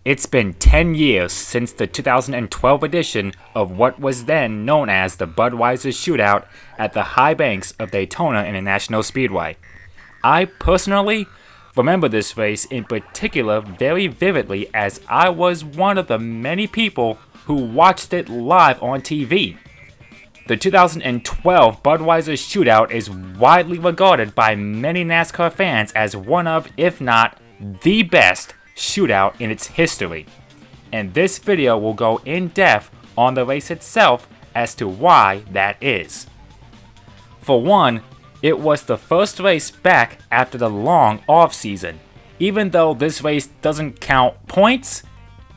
It's been 10 years since the 2012 edition of what was then known as the Budweiser Shootout at the high banks of Daytona International Speedway. I personally remember this race in particular very vividly as I was one of the many people who watched it live on TV. The 2012 Budweiser Shootout is widely regarded by many NASCAR fans as one of, if not, the best shootout in its history. And this video will go in depth on the race itself as to why that is. For one, it was the first race back after the long off season. Even though this race doesn't count points,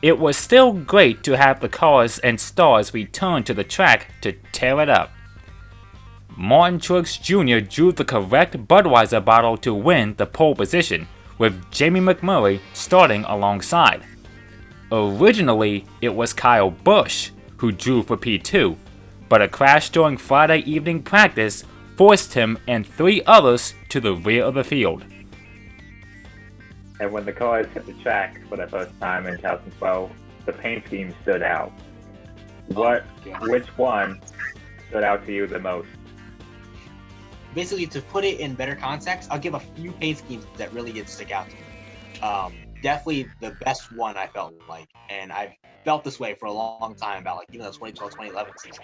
it was still great to have the cars and stars return to the track to tear it up. Martin Truex Jr. drew the correct Budweiser bottle to win the pole position, with Jamie McMurray starting alongside. Originally, it was Kyle Busch who drew for P2, but a crash during Friday evening practice forced him and three others to the rear of the field. And when the cars hit the track for the first time in 2012, the paint scheme stood out. Which one stood out to you the most? Basically, to put it in better context, I'll give a few paint schemes that really did stick out to me. Definitely the best one I felt like, and I've felt this way for a long time about like even the 2012, 2011 season.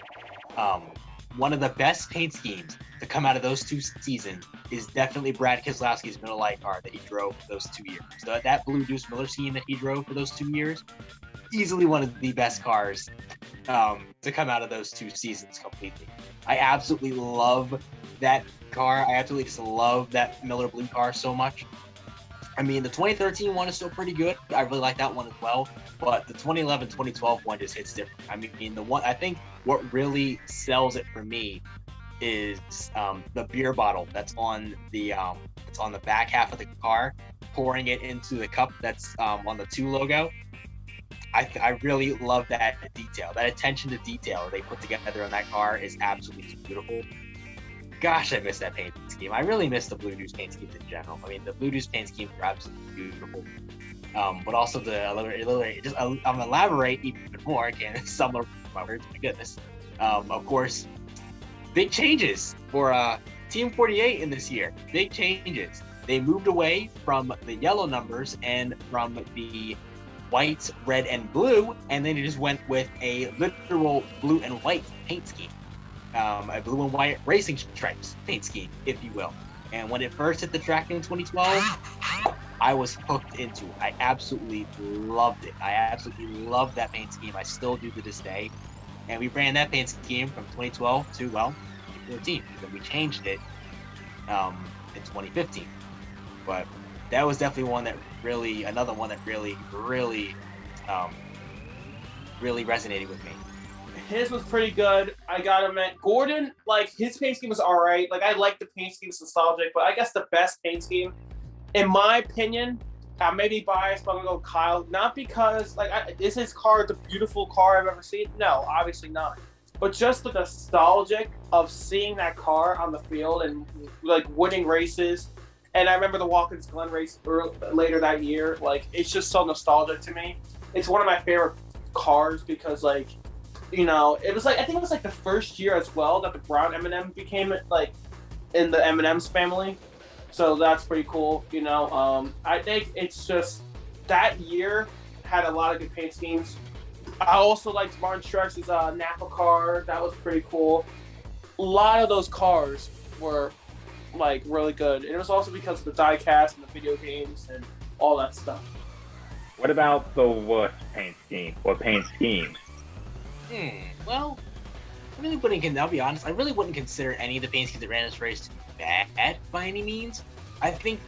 One of the best paint schemes to come out of those two seasons is definitely Brad Keselowski's Miller Lite car that he drove for those 2 years. So that Blue Deuce Miller scheme that he drove for those 2 years, easily one of the best cars to come out of those two seasons completely. I absolutely love that car. I absolutely just love that Miller Blue car so much. I mean, the 2013 one is still pretty good. I really like that one as well. But the 2011, 2012 one just hits different. I mean, the one I think what really sells it for me is the beer bottle that's on the back half of the car, pouring it into the cup that's on the 2 logo. I really love that detail. That attention to detail they put together on that car is absolutely beautiful. Gosh, I miss that paint scheme. I really miss the Blue Deuce paint schemes in general. I mean, the Blue Deuce paint schemes are absolutely beautiful. But also I'm gonna elaborate even more. Again, some of my words. My goodness. Of course, big changes for Team 48 in this year. Big changes. They moved away from the yellow numbers and from the white, red, and blue, and then they just went with a literal blue and white paint scheme. A blue and white racing stripes paint scheme, if you will. And when it first hit the track in 2012, I was hooked into it. I absolutely loved it. I absolutely loved that paint scheme. I still do to this day. And we ran that paint scheme from 2012 to, 2014. And then we changed it in 2015. But that was definitely another one that really resonated with me. His was pretty good. I gotta admit, Gordon, like his paint scheme was all right. Like I like the paint scheme, it's nostalgic, but I guess the best paint scheme, in my opinion, I may be biased, but I'm gonna go Kyle. Not because is his car the beautiful car I've ever seen? No, obviously not. But just the nostalgic of seeing that car on the field and like winning races. And I remember the Watkins Glen race later that year. Like it's just so nostalgic to me. It's one of my favorite cars because it was I think it was the first year as well that the brown M&M became in the M&M's family. So that's pretty cool. I think it's just that year had a lot of good paint schemes. I also liked Martin Truex's Napa car. That was pretty cool. A lot of those cars were really good. And it was also because of the die cast and the video games and all that stuff. What about the worst paint scheme or paint schemes? Well, I'll be honest, I really wouldn't consider any of the paint schemes that ran this race to be bad by any means. I think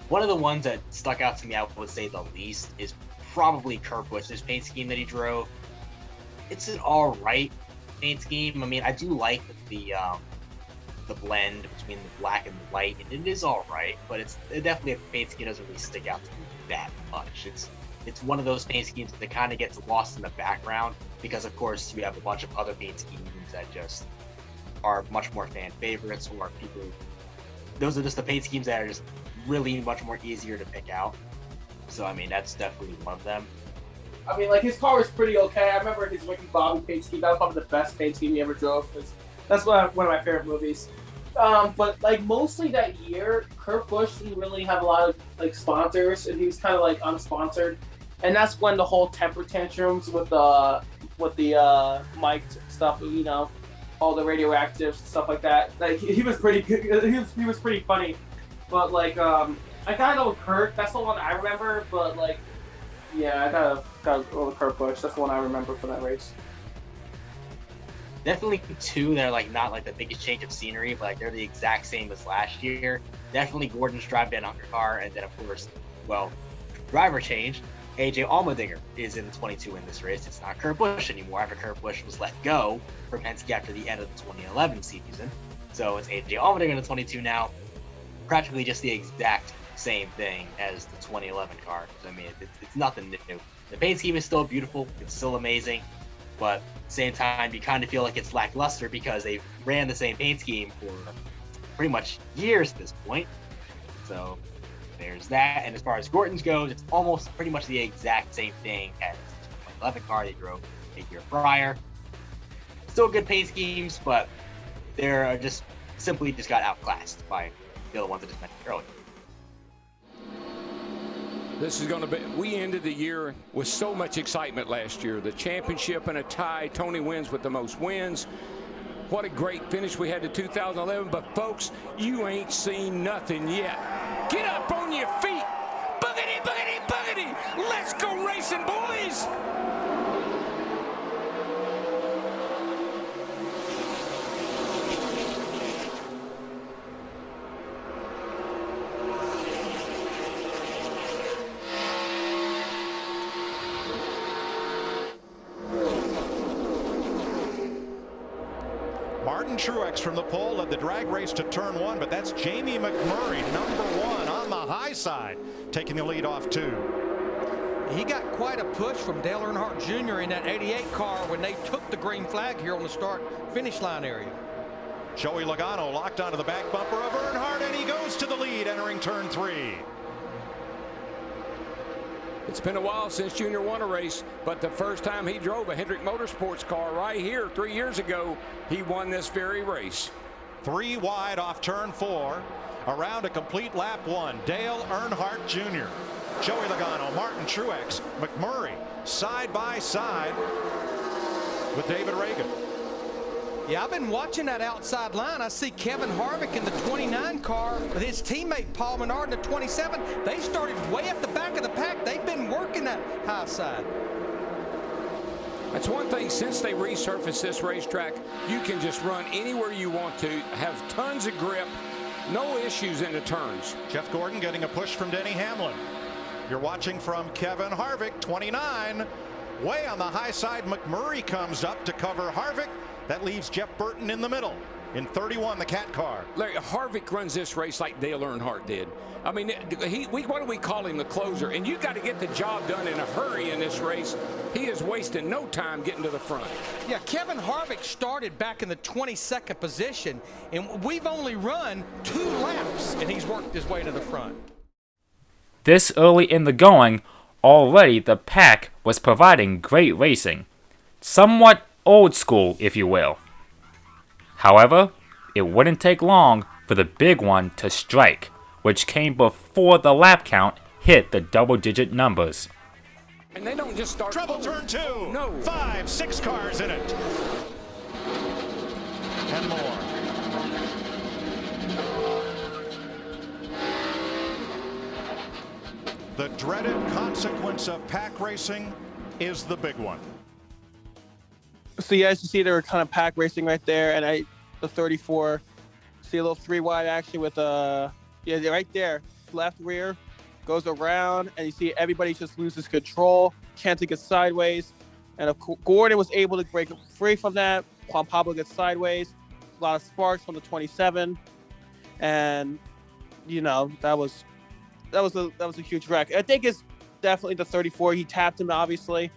one of the ones that stuck out to me, I would say the least, is probably Kurt Busch's paint scheme that he drove. It's an alright paint scheme. I mean, I do like the blend between the black and the white, and it is alright, but it's definitely a paint scheme that doesn't really stick out to me that much. It's one of those paint schemes that kind of gets lost in the background because, of course, you have a bunch of other paint schemes that just are much more fan favorites or people. Those are just the paint schemes that are just really much more easier to pick out. So, I mean, that's definitely one of them. I mean, like, his car was pretty okay. I remember his Ricky Bobby paint scheme. That was probably the best paint scheme he ever drove. That's one of my favorite movies. But like mostly that year, Kurt Busch didn't really have a lot of like sponsors, and he was kind of like unsponsored. And that's when the whole temper tantrums with the mic stuff, you know, all the radioactive stuff like that. Like he was pretty good. He was pretty funny. But like I gotta go with Kurt. That's the one I remember. But like, yeah, I gotta go with Kurt Busch. That's the one I remember for that race. Definitely two that are like not like the biggest change of scenery, but like they're the exact same as last year. Definitely Gordon's drive down undercar, and then of course, well, driver change. AJ Allmendinger is in the 22 in this race. It's not Kurt Busch anymore after Kurt Busch was let go from Penske after the end of the 2011 season. So it's AJ Allmendinger in the 22 now. Practically just the exact same thing as the 2011 car. I mean, it's nothing new. The paint scheme is still beautiful. It's still amazing. But at the same time, you kind of feel like it's lackluster because they ran the same paint scheme for pretty much years at this point. So there's that. And as far as Gordon's goes, it's almost pretty much the exact same thing as the 2011 car they drove a year prior. Still good paint schemes, but they're just simply got outclassed by the other ones I just mentioned earlier. This is going to be, we ended the year with so much excitement last year. The championship and a tie. Tony wins with the most wins. What a great finish we had to 2011. But folks, you ain't seen nothing yet. Get up on your feet. Boogity, boogity, boogity. Let's go racing, boys. Truex from the pole led the drag race to turn one, but that's Jamie McMurray, number one on the high side, taking the lead off two. He got quite a push from Dale Earnhardt Jr. in that 88 car when they took the green flag here on the start-finish line area. Joey Logano locked onto the back bumper of Earnhardt, and he goes to the lead entering turn three. It's been a while since Junior won a race, but the first time he drove a Hendrick Motorsports car right here 3 years ago, he won this very race. 3 wide off turn 4, around a complete lap 1. Dale Earnhardt Jr., Joey Logano, Martin Truex, McMurray side by side with David Reagan. Yeah, I've been watching that outside line. I see Kevin Harvick in the 29 car with his teammate Paul Menard in the 27. They started way up the back of the pack. They've been working that high side. That's one thing, since they resurfaced this racetrack, you can just run anywhere you want to, have tons of grip, no issues in the turns. Jeff Gordon getting a push from Denny Hamlin. You're watching from Kevin Harvick, 29. Way on the high side, McMurray comes up to cover Harvick. That leaves Jeff Burton in the middle. In 31, the Cat car. Larry, Harvick runs this race like Dale Earnhardt did. I mean, what do we call him, the closer? And you got to get the job done in a hurry in this race. He is wasting no time getting to the front. Yeah, Kevin Harvick started back in the 22nd position, and we've only run 2 laps, and he's worked his way to the front. This early in the going, already the pack was providing great racing. Somewhat old school, if you will. However, it wouldn't take long for the big one to strike, which came before the lap count hit the double-digit numbers. And they don't just start. Trouble turn 2. No. 5, 6 cars in it. And more. The dreaded consequence of pack racing is the big one. So yeah, as you see, they were kind of pack racing right there, and the 34, see a little 3 wide action with yeah, right there, left rear, goes around, and you see everybody just loses control. Cantor gets sideways, and Gordon was able to break free from that. Juan Pablo gets sideways. A lot of sparks from the 27, and you know that was a huge wreck. I think it's definitely the 34. He tapped him, obviously,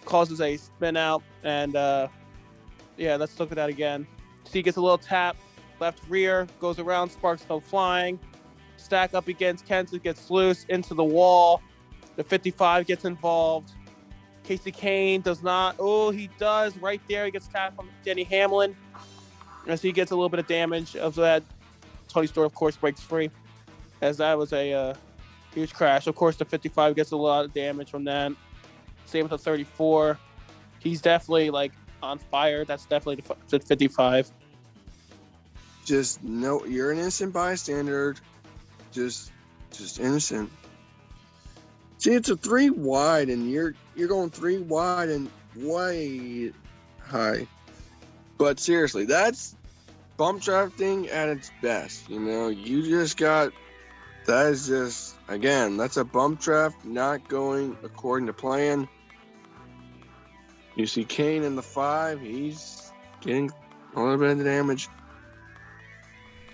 causes a spin out, and yeah, let's look at that again. See, he gets a little tap, left rear, goes around, sparks go flying, stack up against Kenseth, gets loose into the wall. The 55 gets involved. Casey Kane does not. Oh, he does right there. He gets tapped from Denny Hamlin. As he gets a little bit of damage of that. Tony Stewart, of course, breaks free. As that was a huge crash. Of course, the 55 gets a lot of damage from that. Same with the 34. He's definitely like on fire. That's definitely the 55. Just no, you're an innocent bystander. Just innocent. See, it's a 3 wide, and you're going 3 wide and way high. But seriously, that's bump drafting at its best. You know, you just got. That is just, again, that's a bump draft not going according to plan. You see Kane in the 5, he's getting a little bit of damage.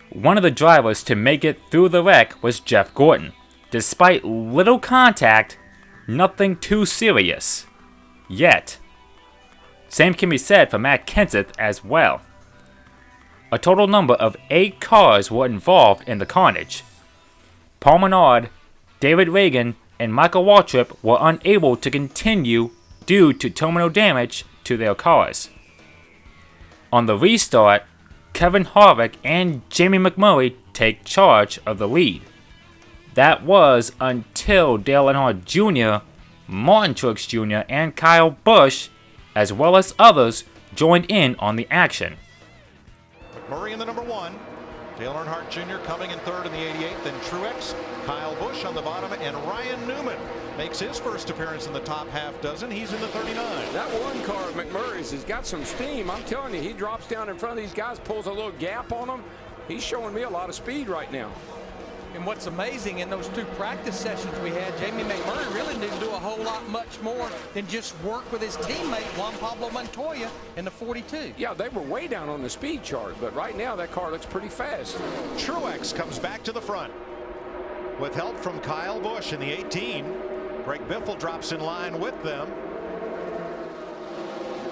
One of the drivers to make it through the wreck was Jeff Gordon. Despite little contact, nothing too serious. Yet. Same can be said for Matt Kenseth as well. A total number of 8 cars were involved in the carnage. Paul Menard, David Reagan, and Michael Waltrip were unable to continue due to terminal damage to their cars. On the restart, Kevin Harvick and Jamie McMurray take charge of the lead. That was until Dale Earnhardt Jr., Martin Truex Jr., and Kyle Busch, as well as others, joined in on the action. McMurray in the number 1. Dale Earnhardt Jr. coming in 3rd in the 88th, then Truex, Kyle Busch on the bottom, and Ryan Newman makes his first appearance in the top half dozen. He's in the 39. That one car of McMurray's has got some steam. I'm telling you, he drops down in front of these guys, pulls a little gap on them. He's showing me a lot of speed right now. And what's amazing, in those 2 practice sessions we had, Jamie McMurray really didn't do a whole lot much more than just work with his teammate, Juan Pablo Montoya, in the 42. Yeah, they were way down on the speed chart, but right now that car looks pretty fast. Truex comes back to the front with help from Kyle Busch in the 18. Greg Biffle drops in line with them.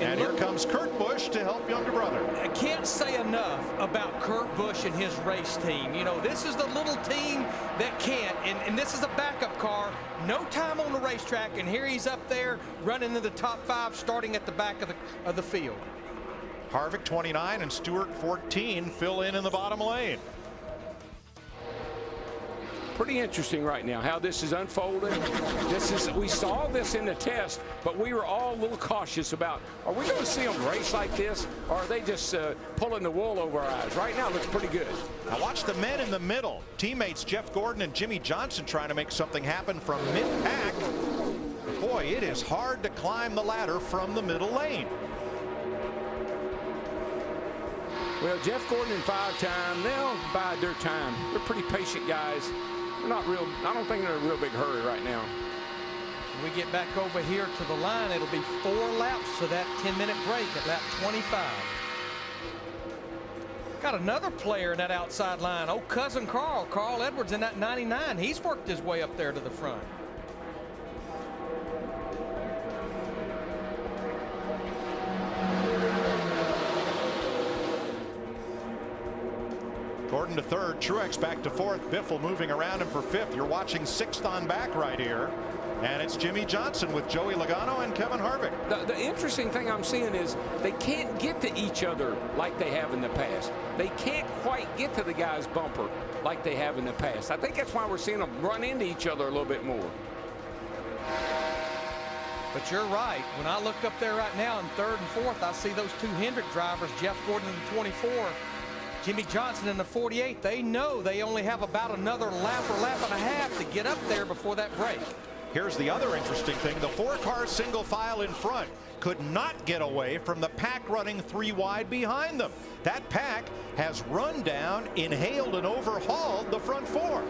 And here comes Kurt Busch to help younger brother. I can't say enough about Kurt Busch and his race team. You know, this is the little team that can't, and this is a backup car. No time on the racetrack, and here he's up there running in the top 5, starting at the back of the field. Harvick 29 and Stewart 14 fill in the bottom lane. Pretty interesting right now how this is unfolding. We saw this in the test, but we were all a little cautious about, are we going to see them race like this, or are they just pulling the wool over our eyes? Right now it looks pretty good. Now watch the men in the middle. Teammates Jeff Gordon and Jimmy Johnson trying to make something happen from mid-pack. Boy, it is hard to climb the ladder from the middle lane. Well, Jeff Gordon and 5-time, they'll bide their time. They're pretty patient guys. They're not real, I don't think they're in a real big hurry right now. When we get back over here to the line, it'll be 4 laps to that 10-minute break at lap 25. Got another player in that outside line. Oh, cousin Carl Edwards in that 99. He's worked his way up there to the front. Gordon to 3rd, Truex back to 4th, Biffle moving around him for 5th. You're watching 6th on back right here. And it's Jimmy Johnson with Joey Logano and Kevin Harvick. The interesting thing I'm seeing is they can't get to each other like they have in the past. They can't quite get to the guy's bumper like they have in the past. I think that's why we're seeing them run into each other a little bit more. But you're right. When I look up there right now in 3rd and 4th, I see those 2 Hendrick drivers, Jeff Gordon in the 24, Jimmy Johnson in the 48. They know they only have about another lap or lap and a half to get up there before that break. Here's the other interesting thing. The 4-car single file in front could not get away from the pack running 3 wide behind them. That pack has run down, inhaled, and overhauled the front 4.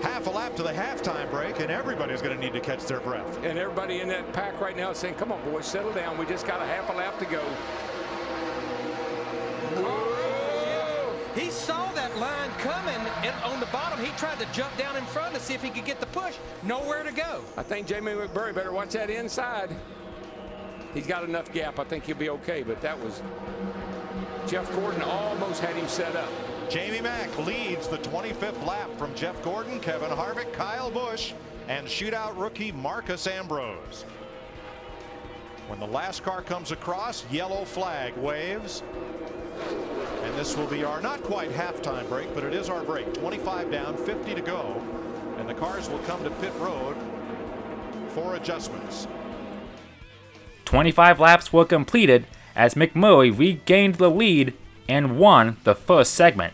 Half a lap to the halftime break, and everybody's going to need to catch their breath. And everybody in that pack right now is saying, come on, boys, settle down. We just got a half a lap to go. He saw that line coming, and on the bottom, he tried to jump down in front to see if he could get the push. Nowhere to go. I think Jamie McMurray better watch that inside. He's got enough gap. I think he'll be okay, but that was Jeff Gordon almost had him set up. Jamie Mack leads the 25th lap from Jeff Gordon, Kevin Harvick, Kyle Busch, and shootout rookie Marcus Ambrose. When the last car comes across, yellow flag waves. And this will be our not quite halftime break, but it is our break. 25 down, 50 to go. And the cars will come to pit road for adjustments. 25 laps were completed as McMurray regained the lead and won the first segment.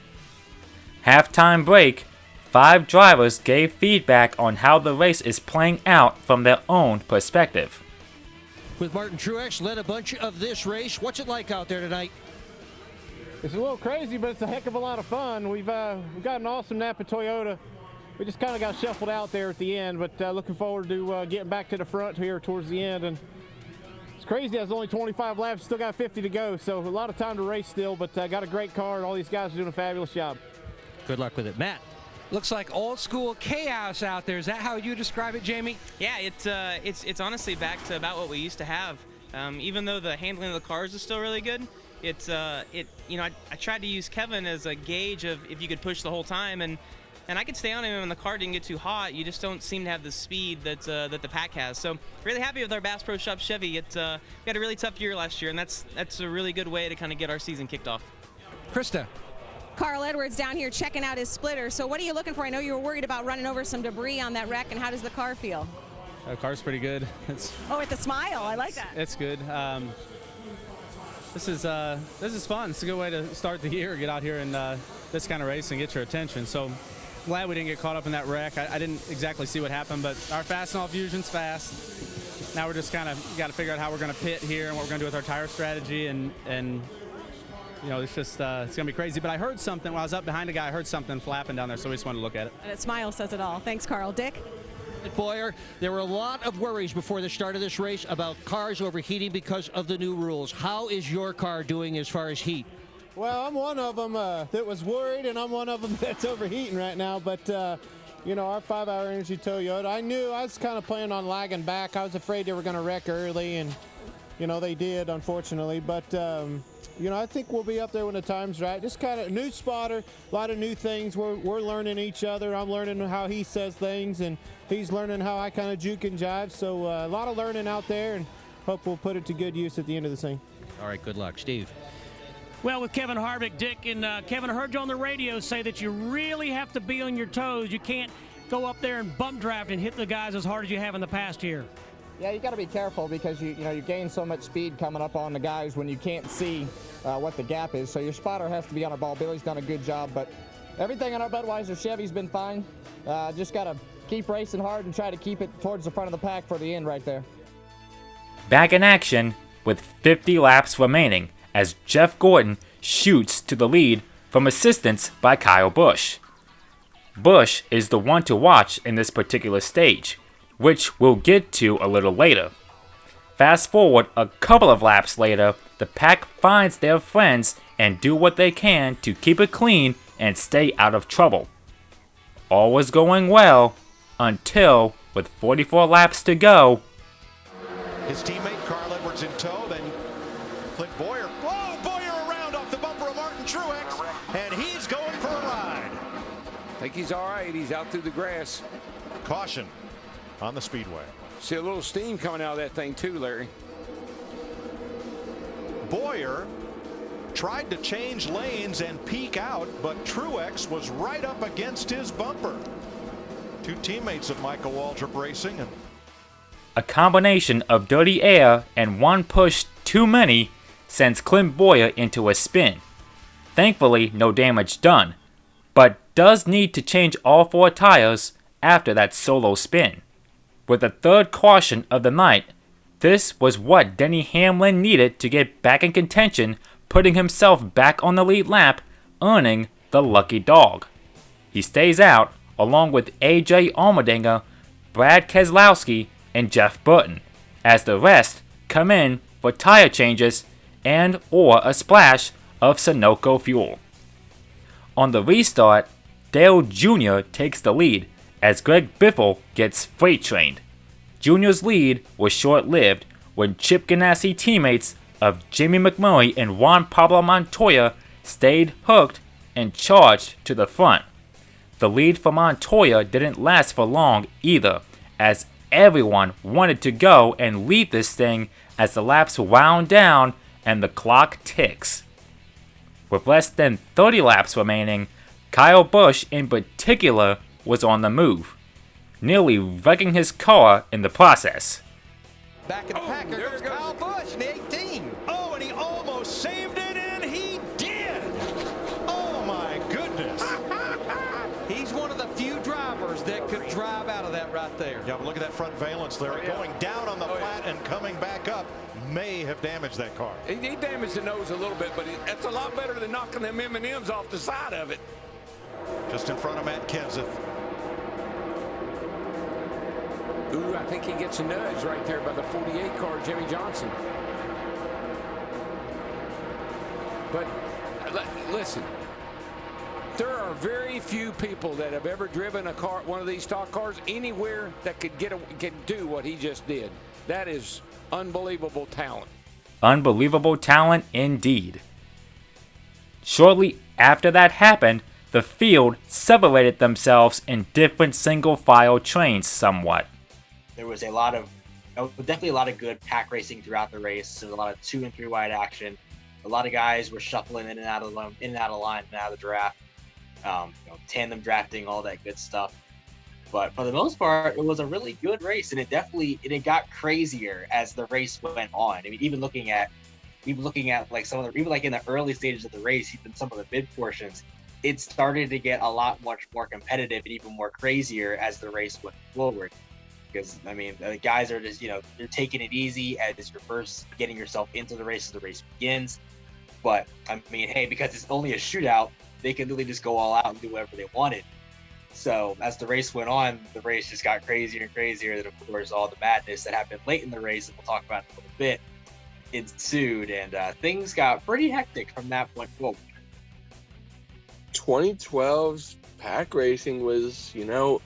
Halftime break, 5 drivers gave feedback on how the race is playing out from their own perspective. With Martin Truex led a bunch of this race. What's it like out there tonight? It's a little crazy, but it's a heck of a lot of fun. We've got an awesome Napa Toyota. We just kind of got shuffled out there at the end, but looking forward to getting back to the front here towards the end. And it's crazy, there's only 25 laps, still got 50 to go, so a lot of time to race still, but got a great car, and all these guys are doing a fabulous job. Good luck with it. Matt? Looks like old school chaos out there. Is that how you describe it, Jamie? Yeah, it's honestly back to about what we used to have. Even though the handling of the cars is still really good, I tried to use Kevin as a gauge of if you could push the whole time, and I could stay on him when the car didn't get too hot. You just don't seem to have the speed that the pack has. So really happy with our Bass Pro Shop Chevy. We had a really tough year last year, and that's a really good way to kind of get our season kicked off. Krista? Carl Edwards down here checking out his splitter. So what are you looking for? I know you were worried about running over some debris on that wreck, and how does the car feel? The car's pretty good. Oh, with the smile, I like that. It's good. This is fun. It's a good way to start the year, get out here and this kind of race and get your attention. So glad we didn't get caught up in that wreck. I didn't exactly see what happened, but our Fastenal fusion's fast. Now we're just kind of got to figure out how we're going to pit here and what we're going to do with our tire strategy, and it's just it's going to be crazy. But I heard something when I was up behind a guy. I heard something flapping down there, so we just wanted to look at it. And that smile says it all. Thanks, Carl. Dick? Boyer, there were a lot of worries before the start of this race about cars overheating because of the new rules. How is your car doing as far as heat? Well, I'm one of them that was worried, and I'm one of them that's overheating right now. But, our 5-hour Energy Toyota, I knew I was kind of planning on lagging back. I was afraid they were going to wreck early, and, they did, unfortunately. But, I think we'll be up there when the time's right. Just kind of new spotter, a lot of new things. We're learning each other. I'm learning how he says things, and he's learning how I kind of juke and jive. So a lot of learning out there, and hope we'll put it to good use at the end of the thing. All right, good luck. Steve? Well, with Kevin Harvick, Dick, and Kevin, I heard you on the radio say that you really have to be on your toes. You can't go up there and bump draft and hit the guys as hard as you have in the past year. Yeah, you got to be careful because you gain so much speed coming up on the guys when you can't see what the gap is. So your spotter has to be on our ball. Billy's done a good job, but everything on our Budweiser Chevy's been fine. Just got to keep racing hard and try to keep it towards the front of the pack for the end right there. Back in action with 50 laps remaining as Jeff Gordon shoots to the lead from assistance by Kyle Busch. Busch is the one to watch in this particular stage, which we'll get to a little later. Fast forward a couple of laps later, the pack finds their friends and do what they can to keep it clean and stay out of trouble. All was going well until, with 44 laps to go, his teammate Carl Edwards in tow, then Clint Boyer. Whoa, Boyer around off the bumper of Martin Truex, and he's going for a ride. I think he's all right. He's out through the grass. Caution on the speedway. See a little steam coming out of that thing too, Larry. Boyer tried to change lanes and peek out, but Truex was right up against his bumper. Two teammates of Michael Waltrip Racing. And a combination of dirty air and one push too many sends Clint Boyer into a spin. Thankfully, no damage done, but does need to change all 4 tires after that solo spin. With the third caution of the night, this was what Denny Hamlin needed to get back in contention, putting himself back on the lead lap, earning the lucky dog. He stays out along with AJ Allmendinger, Brad Keselowski, and Jeff Burton, as the rest come in for tire changes and or a splash of Sunoco fuel. On the restart, Dale Jr. takes the lead as Greg Biffle gets freight trained. Jr.'s lead was short-lived when Chip Ganassi teammates of Jamie McMurray and Juan Pablo Montoya stayed hooked and charged to the front. The lead for Montoya didn't last for long either, as everyone wanted to go and lead this thing as the laps wound down and the clock ticks. With less than 30 laps remaining, Kyle Busch in particular was on the move, nearly wrecking his car in the process. Back in the pack, there goes Kyle Busch in the 18. Oh, and he almost saved it, and he did. Oh, my goodness. He's one of the few drivers that could drive out of that right there. Yeah, but look at that front valence there. Going down on the flat and coming back up may have damaged that car. He damaged the nose a little bit, but that's a lot better than knocking them M&Ms off the side of it. Just in front of Matt Kenseth. Ooh, I think he gets a nudge right there by the 48 car, Jimmy Johnson. But listen, there are very few people that have ever driven a car, one of these stock cars, anywhere that could do what he just did. That is unbelievable talent. Unbelievable talent indeed. Shortly after that happened, the field separated themselves in different single-file trains somewhat. There was definitely a lot of good pack racing throughout the race. There was a lot of 2 and 3 wide action. A lot of guys were shuffling in and out of line, in and out of the draft. Tandem drafting, all that good stuff. But for the most part, it was a really good race, and it got crazier as the race went on. I mean, even looking at like even like in the early stages of the race, even some of the mid portions, it started to get a lot much more competitive and even more crazier as the race went forward. Because I mean, the guys are just they're taking it easy as you're first getting yourself into the race as the race begins. But I mean, hey, because it's only a shootout, they can really just go all out and do whatever they wanted. So as the race went on, the race just got crazier and crazier. Then of course all the madness that happened late in the race, and we'll talk about it in a little bit, ensued, and things got pretty hectic from that point forward. 2012's pack racing was,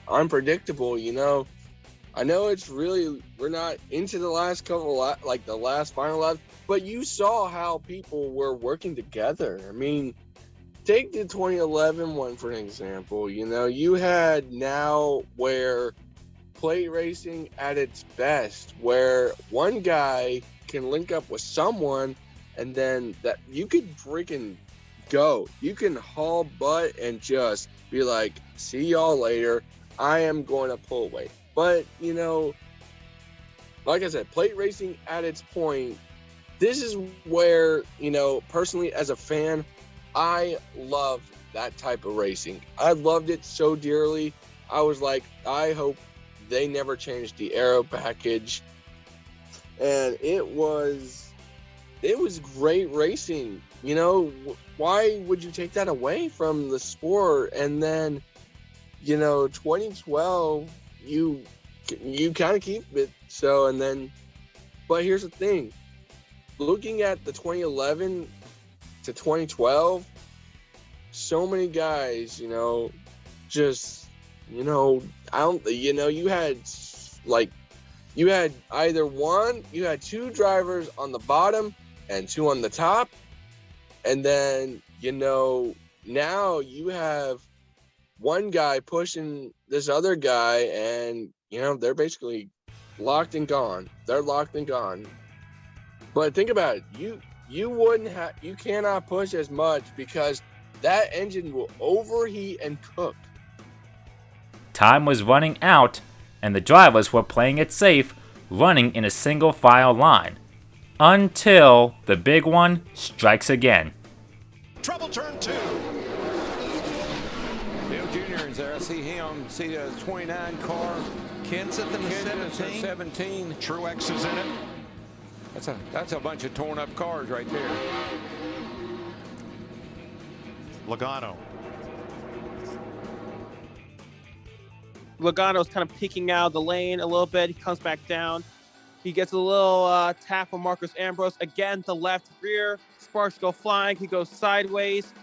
unpredictable. I know it's really, we're not into the last couple, like the last final lap, but you saw how people were working together. I mean, take the 2011 one for an example. You had now where plate racing at its best, where one guy can link up with someone and then that you could freaking go. You can haul butt and just be like, see y'all later. I am going to pull away. But, like I said, plate racing at its point, this is where, personally as a fan, I love that type of racing. I loved it so dearly. I was like, I hope they never changed the aero package. And it was great racing. Why would you take that away from the sport? And then, 2012, you kind of keep it. But here's the thing. Looking at the 2011 to 2012, so many guys, you had two drivers on the bottom and 2 on the top. And then, now you have one guy pushing this other guy, and, they're basically locked and gone. They're locked and gone. But think about it. You cannot push as much because that engine will overheat and cook. Time was running out, and the drivers were playing it safe, running in a single file line. Until the big one strikes again. Trouble turn 2. Bill Jr. is there. I see him. See the 29 car. Kenseth in the 17. Truex is in it. That's a bunch of torn up cars right there. Logano's kind of peeking out of the lane a little bit. He comes back down. He gets a little tap from Marcus Ambrose. Again, the left rear. Sparks go flying. He goes sideways.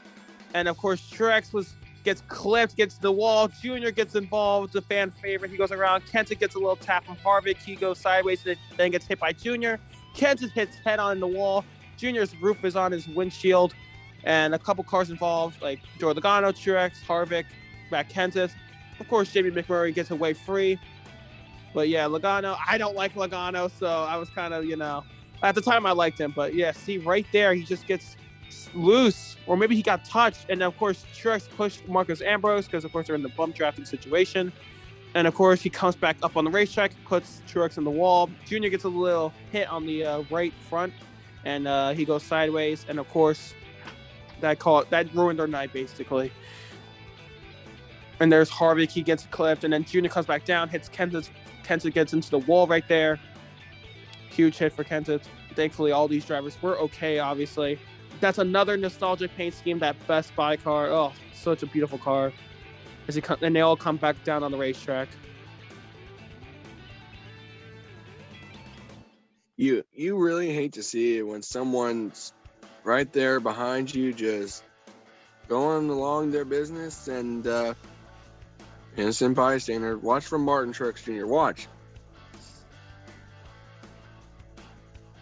And, of course, Truex gets clipped, gets to the wall. Junior gets involved, the fan favorite. He goes around. Kenseth gets a little tap from Harvick. He goes sideways, then gets hit by Junior. Kenseth hits head on the wall. Junior's roof is on his windshield. and a couple cars involved, like Joey Logano, Truex, Harvick, Matt Kenseth. Of course, Jamie McMurray gets away free. But yeah, Logano, I don't like Logano, so I was kind of, at the time I liked him. But yeah, see right there, he just gets loose, or maybe he got touched. And of course, Truex pushed Marcus Ambrose because, of course, they're in the bump drafting situation. And of course, he comes back up on the racetrack, puts Truex in the wall. Junior gets a little hit on the right front, and he goes sideways. And of course, that ruined their night basically. And there's Harvick, he gets clipped, and then Junior comes back down, hits Kenseth. Kenseth gets into the wall right there. Huge hit for Kenseth. Thankfully, all these drivers were okay, obviously. That's another nostalgic paint scheme, that Best Buy car. Oh, such a beautiful car. And they all come back down on the racetrack. You really hate to see it when someone's right there behind you, just going along their business, and innocent bystander. Watch from Martin Truex Jr. Watch.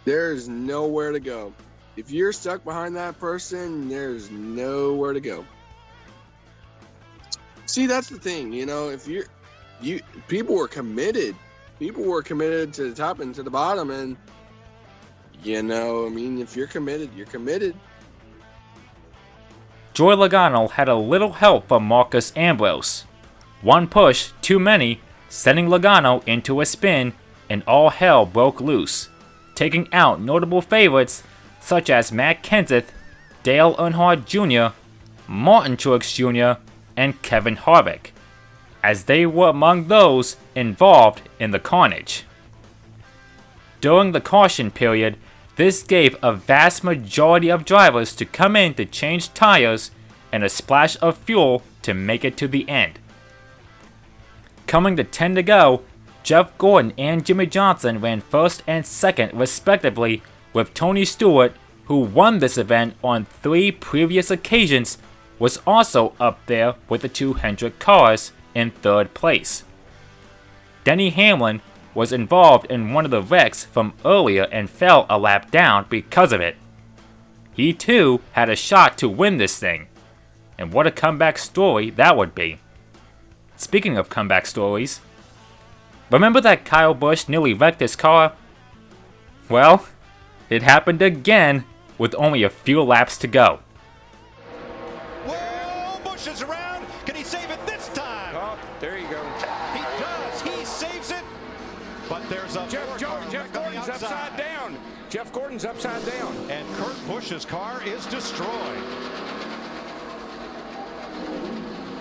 There's nowhere to go. If you're stuck behind that person, there's nowhere to go. See, that's the thing, if people were committed. People were committed to the top and to the bottom, and if you're committed, you're committed. Joey Logano had a little help from Marcus Ambrose. One push too many, sending Logano into a spin, and all hell broke loose, taking out notable favorites such as Matt Kenseth, Dale Earnhardt Jr., Martin Truex Jr., and Kevin Harvick, as they were among those involved in the carnage. During the caution period, this gave a vast majority of drivers to come in to change tires and a splash of fuel to make it to the end. Coming to 10 to go, Jeff Gordon and Jimmie Johnson ran first and second respectively, with Tony Stewart, who won this event on 3 previous occasions, was also up there with the 2 Hendrick cars in 3rd place. Denny Hamlin was involved in one of the wrecks from earlier and fell a lap down because of it. He too had a shot to win this thing, and what a comeback story that would be. Speaking of comeback stories, remember that Kyle Busch nearly wrecked his car? Well, it happened again with only a few laps to go. Whoa, Busch is around. Can he save it this time? Oh, there you go. He does. He saves it. But there's a Jeff Gordon's upside down. Jeff Gordon's upside down. And Kurt Busch's car is destroyed.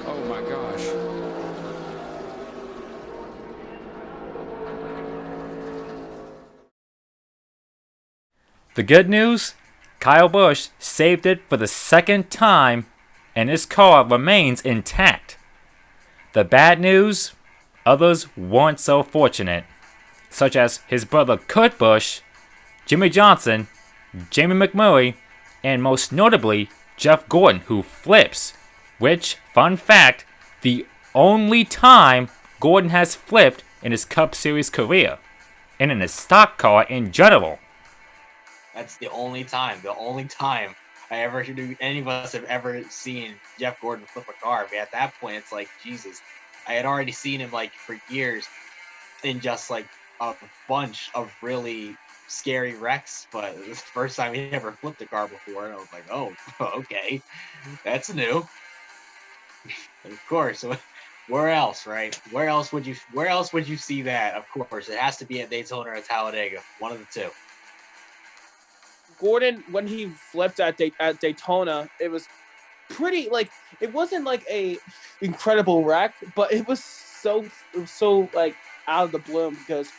Oh my gosh. The good news? Kyle Busch saved it for the 2nd time, and his car remains intact. The bad news? Others weren't so fortunate, such as his brother Kurt Busch, Jimmie Johnson, Jamie McMurray, and most notably Jeff Gordon, who flips, which, fun fact, the only time Gordon has flipped in his Cup Series career, and in a stock car in general. That's the only time any of us have ever seen Jeff Gordon flip a car. But at that point, it's like, Jesus, I had already seen him for years in just a bunch of really scary wrecks, but it was the first time he ever flipped a car before, and I was like, oh, okay, that's new. And of course, where else, right? Where else would you see that? Of course, it has to be at Daytona or Talladega, one of the two. Gordon, when he flipped at Daytona, it was pretty it wasn't a incredible wreck, but it was so out of the blue because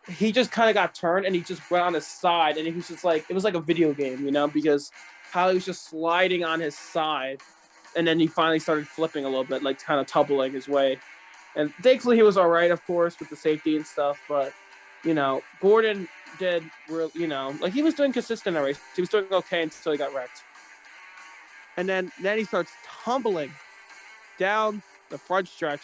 he just kind of got turned and he just went on his side, and he was just it was like a video game, because how he was just sliding on his side, and then he finally started flipping a little bit, kind of tumbling his way, and thankfully he was all right, of course, with the safety and stuff, but Gordon did real, he was doing consistent in a race. He was doing okay until he got wrecked. And then he starts tumbling down the front stretch.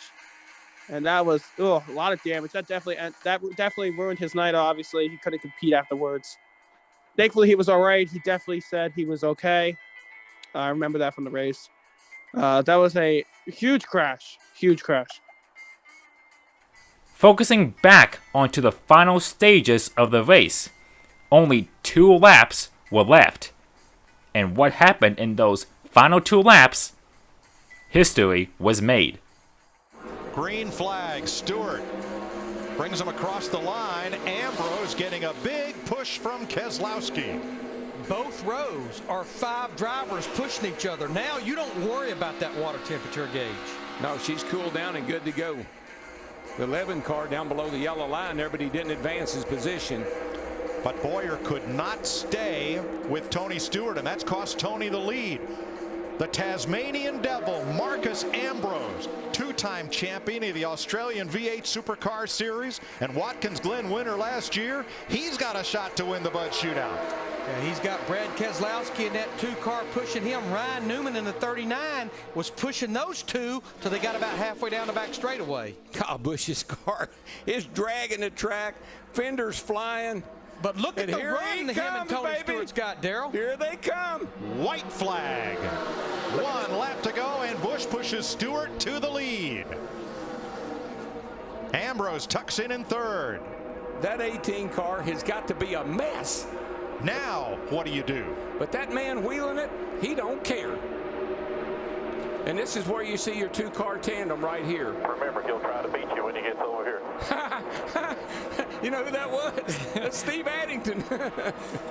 And that was a lot of damage. That definitely ruined his night, obviously. He couldn't compete afterwards. Thankfully, he was all right. He definitely said he was okay. I remember that from the race. That was a huge crash. Huge crash. Focusing back onto the final stages of the race, only 2 laps were left. And what happened in those final 2 laps? History was made. Green flag, Stewart brings him across the line. Ambrose getting a big push from Keselowski. Both rows are 5 drivers pushing each other. Now you don't worry about that water temperature gauge. No, she's cooled down and good to go. The 11 car down below the yellow line there, but he didn't advance his position. But Bowyer could not stay with Tony Stewart, and that's cost Tony the lead. The Tasmanian Devil, Marcus Ambrose, 2-time champion of the Australian V8 Supercar Series and Watkins Glen winner last year. He's got a shot to win the Bud Shootout. Yeah, he's got Brad Keselowski in that 2-car pushing him. Ryan Newman in the 39 was pushing those 2 till they got about halfway down the back straightaway. Kyle Busch's car is dragging the track, fenders flying. But look at the run that him and Tony Stewart's got, Darrell. Here they come. White flag. 1 lap to go, and Busch pushes Stewart to the lead. Ambrose tucks in 3rd. That 18 car has got to be a mess. Now, what do you do? But that man wheeling it, he don't care. And this is where you see your 2-car tandem right here. Remember, he'll try to beat you when he gets over here. You know who that was? That's Steve Addington.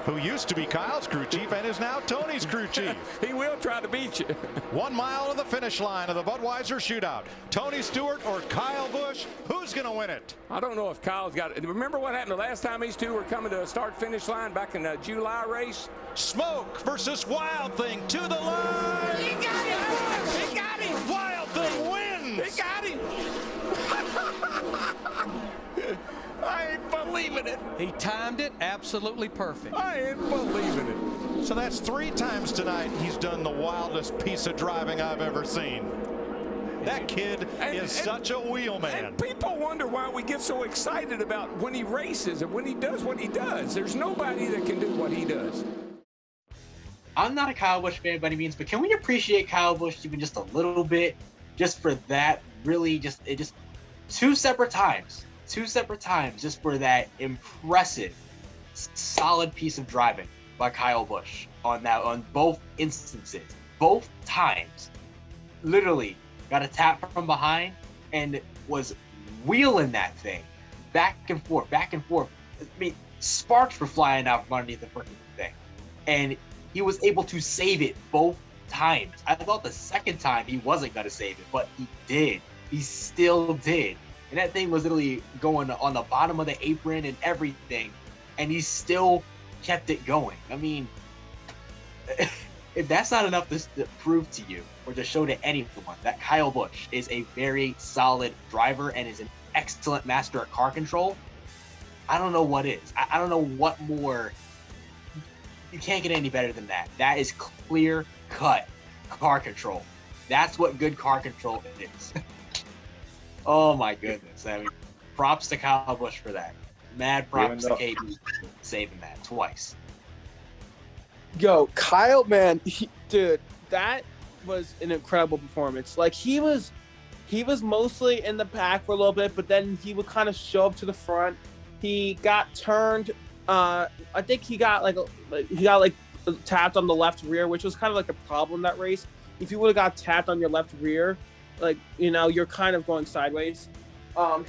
Who used to be Kyle's crew chief and is now Tony's crew chief. He will try to beat you. 1 mile to the finish line of the Budweiser Shootout. Tony Stewart or Kyle Busch, who's going to win it? I don't know if Kyle's got it. Remember what happened the last time these 2 were coming to a start-finish line back in the July race? Smoke versus Wild Thing to the line. He got him! He got him! Wild Thing wins! He got him! I ain't believing it. He timed it absolutely perfect. I ain't believing it. So that's 3 times tonight he's done the wildest piece of driving I've ever seen. That kid is such a wheelman. And people wonder why we get so excited about when he races and when he does what he does. There's nobody that can do what he does. I'm not a Kyle Busch fan by any means, but can we appreciate Kyle Busch even just a little bit, just for that? Really, just 2 separate times, just for that impressive, solid piece of driving by Kyle Busch on both instances, both times. Literally got a tap from behind and was wheeling that thing back and forth. I mean, sparks were flying out from underneath the freaking thing, and he was able to save it both times. I thought the second time he wasn't going to save it, but he did. He still did. And that thing was literally going on the bottom of the apron and everything, and he still kept it going. I mean, if that's not enough to prove to you or to show to anyone that Kyle Busch is a very solid driver and is an excellent master at car control, I don't know what is. I don't know what more. You can't get any better than that. That is clear-cut car control. That's what good car control is. Oh my goodness. I mean, props to Kyle Busch for that. Mad props to KB for saving that twice. Yo, Kyle, man, dude, that was an incredible performance. Like, he was mostly in the pack for a little bit, but then he would kind of show up to the front. He got turned. I think he got tapped on the left rear, which was kind of like the problem that race. If you would have got tapped on your left rear, like, you know, you're kind of going sideways.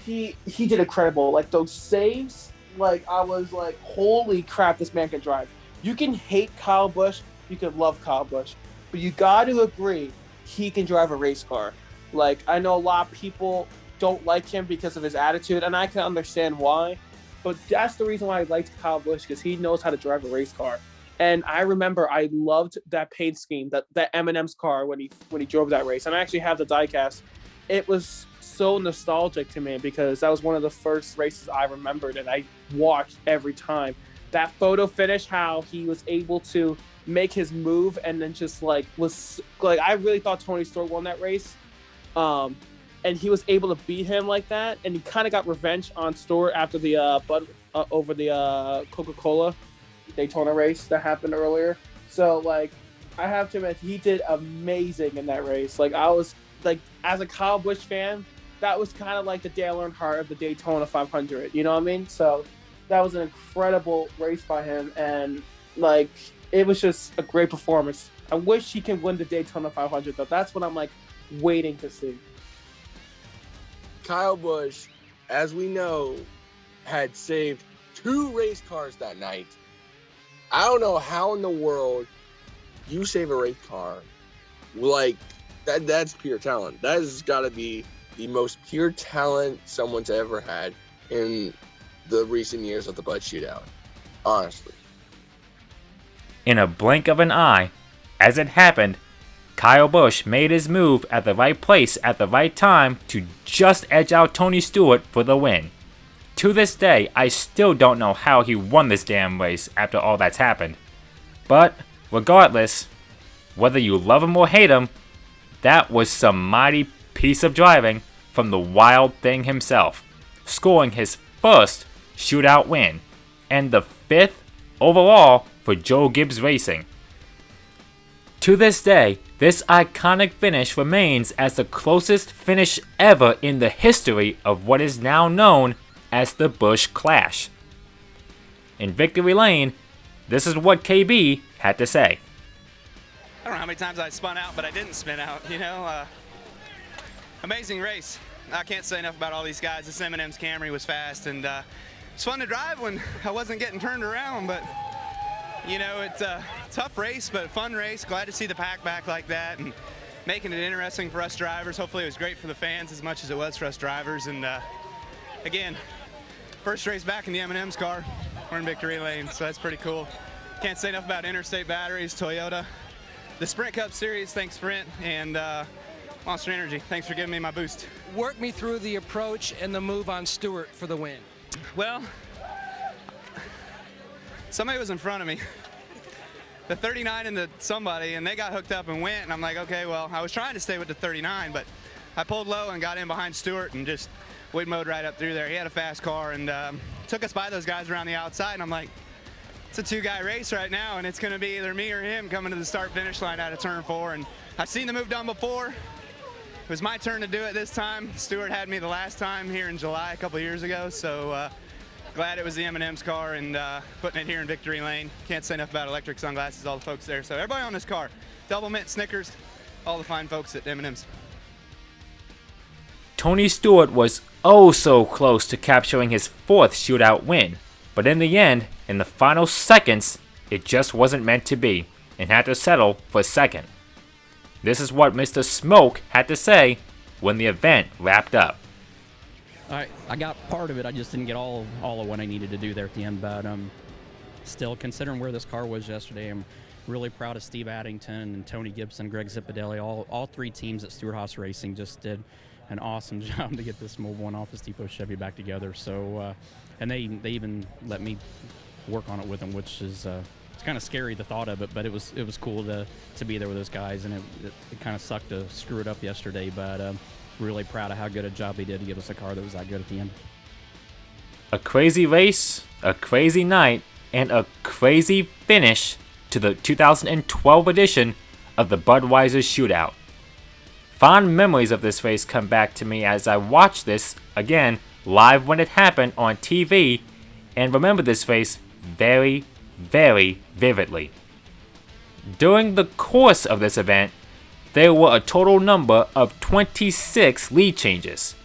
He did incredible. Like, those saves, like, I was like, holy crap, this man can drive. You can hate Kyle Busch, you can love Kyle Busch, but you got to agree he can drive a race car. Like, I know a lot of people don't like him because of his attitude, and I can understand why. But that's the reason why I liked Kyle Busch, because he knows how to drive a race car. And I remember I loved that paint scheme, that M&M's car when he drove that race. And I actually have the diecast. It was so nostalgic to me because that was one of the first races I remembered and I watched every time. That photo finish, how he was able to make his move and then just I really thought Tony Stewart won that race. And he was able to beat him like that, and he kind of got revenge on Stewart after the over the Coca-Cola Daytona race that happened earlier. So, like, I have to admit, he did amazing in that race. Like, I was, like, as a Kyle Busch fan, that was kind of like the Dale Earnhardt of the Daytona 500. You know what I mean? So that was an incredible race by him. And, like, it was just a great performance. I wish he can win the Daytona 500, though. That's what I'm, like, waiting to see. Kyle Busch, as we know, had saved 2 race cars that night. I don't know how in the world you save a race car. Like, that's pure talent. That has got to be the most pure talent someone's ever had in the recent years of the Budweiser Shootout. Honestly. In a blink of an eye, as it happened, Kyle Busch made his move at the right place at the right time to just edge out Tony Stewart for the win. To this day, I still don't know how he won this damn race after all that's happened. But, regardless, whether you love him or hate him, that was some mighty piece of driving from the Wild Thing himself, scoring his first shootout win, and the 5th overall for Joe Gibbs Racing. To this day, this iconic finish remains as the closest finish ever in the history of what is now known as the Busch Clash. In Victory Lane, this is what KB had to say. I don't know how many times I spun out, but I didn't spin out, you know. Amazing race. I can't say enough about all these guys. This M&M's Camry was fast, and it's fun to drive when I wasn't getting turned around, but, you know, it's a tough race, but a fun race. Glad to see the pack back like that and making it interesting for us drivers. Hopefully it was great for the fans as much as it was for us drivers, and again, first race back in the M&M's car. We're in Victory Lane, so that's pretty cool. Can't say enough about Interstate Batteries, Toyota, the Sprint Cup Series, thanks Sprint, and Monster Energy, thanks for giving me my boost. Work me through the approach and the move on Stewart for the win. Well, somebody was in front of me. The 39 and the somebody, and they got hooked up and went, and I'm like, okay, well, I was trying to stay with the 39, but I pulled low and got in behind Stewart and just wade mode right up through there. He had a fast car and took us by those guys around the outside, and I'm like, it's a 2-guy race right now, and it's going to be either me or him coming to the start-finish line out of turn 4. And I've seen the move done before. It was my turn to do it this time. Stewart had me the last time here in July a couple years ago, so glad it was the M&M's car and putting it here in Victory Lane. Can't say enough about Electric Sunglasses, all the folks there. So everybody on this car, Double Mint, Snickers, all the fine folks at M&M's. Tony Stewart was oh so close to capturing his 4th shootout win, but in the end, in the final seconds, it just wasn't meant to be, and had to settle for 2nd. This is what Mr. Smoke had to say when the event wrapped up. I got part of it. I just didn't get all of what I needed to do there at the end. But still, considering where this car was yesterday, I'm really proud of Steve Addington and Tony Gibson, Greg Zipadelli. All 3 teams at Stewart-Haas Racing just did an awesome job to get this Mobile and Office Depot Chevy back together. So, and they even let me work on it with them, which is it's kind of scary, the thought of it, but it was cool to be there with those guys, and it kind of sucked to screw it up yesterday, but really proud of how good a job they did to give us a car that was that good at the end. A crazy race, a crazy night, and a crazy finish to the 2012 edition of the Budweiser Shootout. Fond memories of this race come back to me as I watch this, again, live when it happened on TV, and remember this race very, very vividly. During the course of this event, there were a total number of 26 lead changes.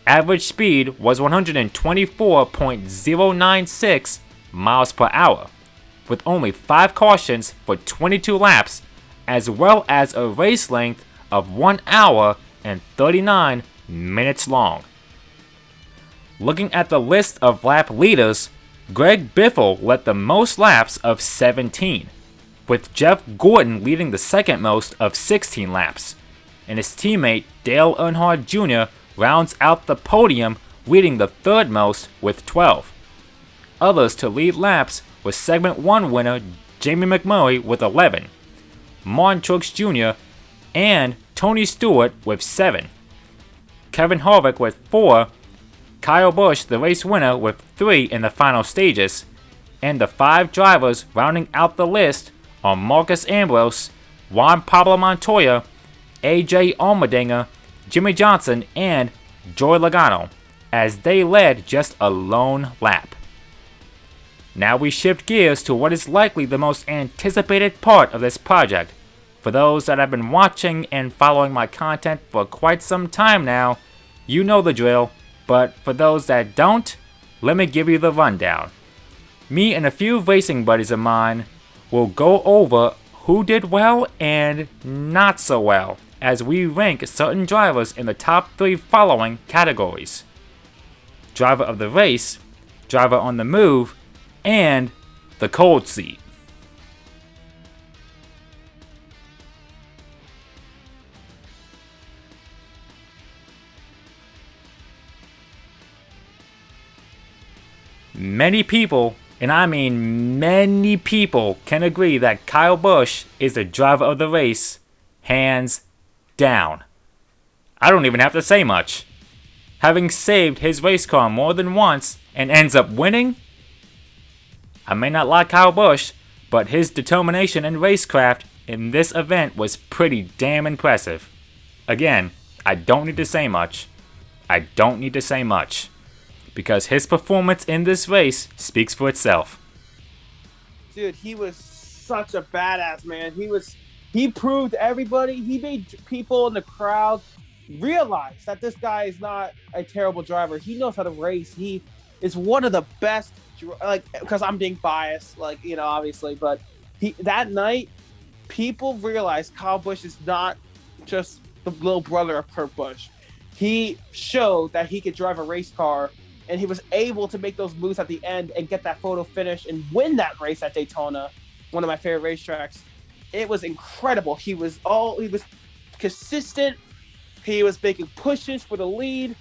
Average speed was 124.096 miles per hour, with only 5 cautions for 22 laps, as well as a race length of 1 hour and 39 minutes long. Looking at the list of lap leaders, Greg Biffle led the most laps of 17, with Jeff Gordon leading the second most of 16 laps, and his teammate Dale Earnhardt Jr. rounds out the podium, leading the third most with 12. Others to lead laps were Segment 1 winner Jamie McMurray with 11, Martin Truex Jr., and Tony Stewart with 7, Kevin Harvick with 4, Kyle Busch, the race winner, with 3 in the final stages, and the 5 drivers rounding out the list are Marcus Ambrose, Juan Pablo Montoya, AJ Allmendinger, Jimmy Johnson, and Joey Logano, as they led just a lone lap. Now we shift gears to what is likely the most anticipated part of this project. For those that have been watching and following my content for quite some time now, you know the drill, but for those that don't, let me give you the rundown. Me and a few racing buddies of mine will go over who did well and not so well, as we rank certain drivers in the top 3 following categories: driver of the race, driver on the move, and the cold seat. Many people, and I mean many people, can agree that Kyle Busch is the driver of the race, hands down. I don't even have to say much. Having saved his race car more than once and ends up winning? I may not like Kyle Busch, but his determination and racecraft in this event was pretty damn impressive. Again, I don't need to say much. Because his performance in this race speaks for itself. Dude, he was such a badass, man. He proved to everybody. He made people in the crowd realize that this guy is not a terrible driver. He knows how to race. He is one of the best, like, because I'm being biased, like, you know, obviously, but that night, people realized Kyle Busch is not just the little brother of Kurt Busch. He showed that he could drive a race car, and he was able to make those moves at the end and get that photo finish and win that race at Daytona, one of my favorite racetracks. It was incredible. He was consistent. He was making pushes for the lead.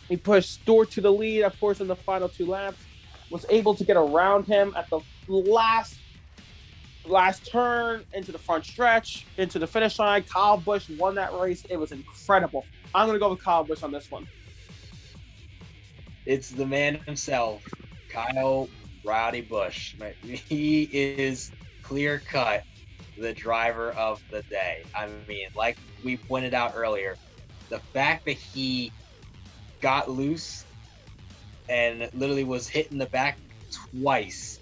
He pushed Stewart to the lead, of course, in the final 2 laps. Was able to get around him at the last turn into the front stretch, into the finish line. Kyle Busch won that race. It was incredible. I'm going to go with Kyle Busch on this one. It's the man himself, Kyle Rowdy Busch. He is clear-cut the driver of the day. I mean, like we pointed out earlier, the fact that he got loose and literally was hit in the back twice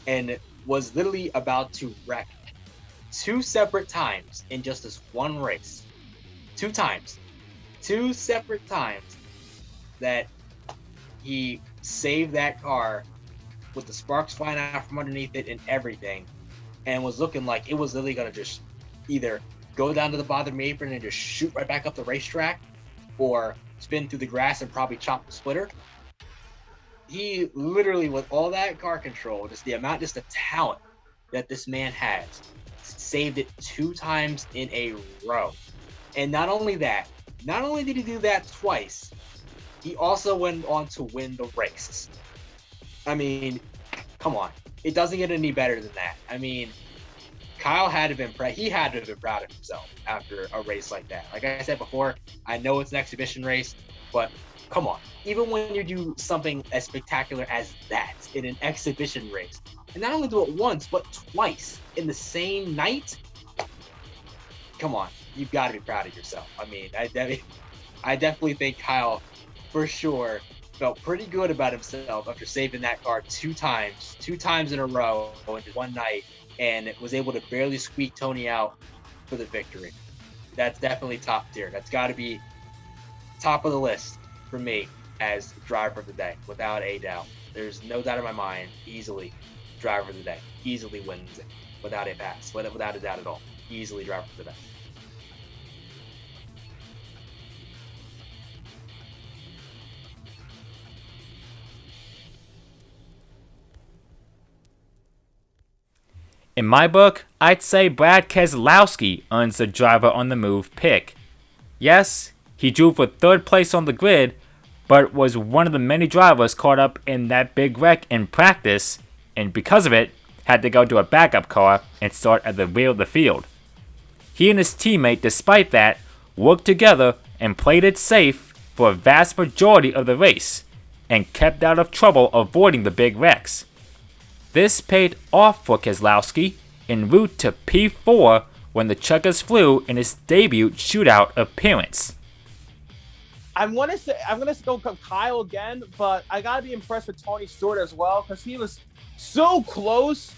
and was literally about to wreck 2 separate times in just this one race. 2 separate times that he saved that car with the sparks flying out from underneath it and everything, and was looking like it was literally going to just either go down to the bottom apron and just shoot right back up the racetrack, or spin through the grass and probably chop the splitter. He literally, with all that car control, just the talent that this man has, saved it 2 times in a row. And not only did he do that twice, he also went on to win the race. I mean, come on. It doesn't get any better than that. I mean, Kyle had to have been proud of himself after a race like that. Like I said before, I know it's an exhibition race, but come on. Even when you do something as spectacular as that in an exhibition race, and not only do it once, but twice in the same night, come on. You've got to be proud of yourself. I mean, I definitely think Kyle, for sure, felt pretty good about himself after saving that car 2 times in a row in one night, and was able to barely squeak Tony out for the victory. That's definitely top tier. That's got to be top of the list for me as driver of the day, without a doubt. There's no doubt in my mind, easily driver of the day. Easily wins it, without a pass, without a doubt at all. Easily driver of the day. In my book, I'd say Brad Keselowski earns the driver on the move pick. Yes, he drew for 3rd place on the grid, but was one of the many drivers caught up in that big wreck in practice, and because of it, had to go to a backup car and start at the rear of the field. He and his teammate, despite that, worked together and played it safe for a vast majority of the race, and kept out of trouble avoiding the big wrecks. This paid off for Keselowski en route to P4, when the Chuckers flew in his debut shootout appearance. I'm gonna go Kyle again, but I gotta be impressed with Tony Stewart as well, because he was so close